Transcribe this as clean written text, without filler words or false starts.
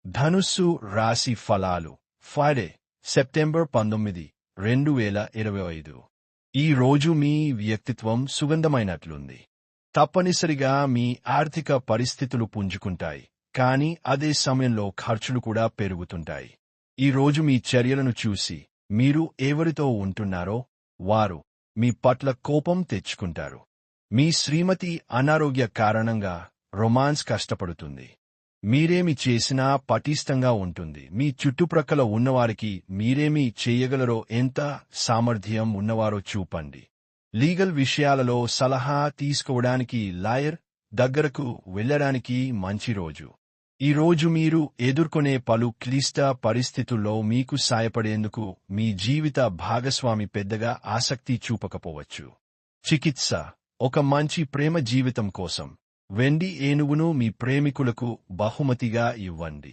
ధనుస్సు రాశి ఫలాలు ఫ్రైడే సెప్టెంబర్ 19, 2025. ఈ రోజు మీ వ్యక్తిత్వం సుగంధమైనట్లుంది. తప్పనిసరిగా మీ ఆర్థిక పరిస్థితులు పుంజుకుంటాయి, కానీ అదే సమయంలో ఖర్చులు కూడా పెరుగుతుంటాయి. ఈ రోజు మీ చర్యలను చూసి మీరు ఎవరితో ఉంటున్నారో వారు మీ పట్ల కోపం తెచ్చుకుంటారు. మీ శ్రీమతి అనారోగ్య కారణంగా రొమాన్స్ కష్టపడుతుంది. మీరేమి చేసినా పటిష్టంగా ఉంటుంది. మీ చుట్టుప్రక్కల ఉన్నవారికి మీరేమి చేయగలరో, ఎంత సామర్థ్యం ఉన్నవారో చూపండి. లీగల్ విషయాలలో సలహా తీసుకోవడానికి లాయర్ దగ్గరకు వెళ్లడానికి మంచి రోజు. ఈ రోజు మీరు ఎదుర్కొనే పలు క్లిష్ట పరిస్థితుల్లో మీకు సాయపడేందుకు మీ జీవిత భాగస్వామి పెద్దగా ఆసక్తి చూపకపోవచ్చు. చికిత్స ఒక మంచి ప్రేమ జీవితం కోసం వెండి ఏనుగును మీ ప్రేమికులకు బహుమతిగా ఇవ్వండి.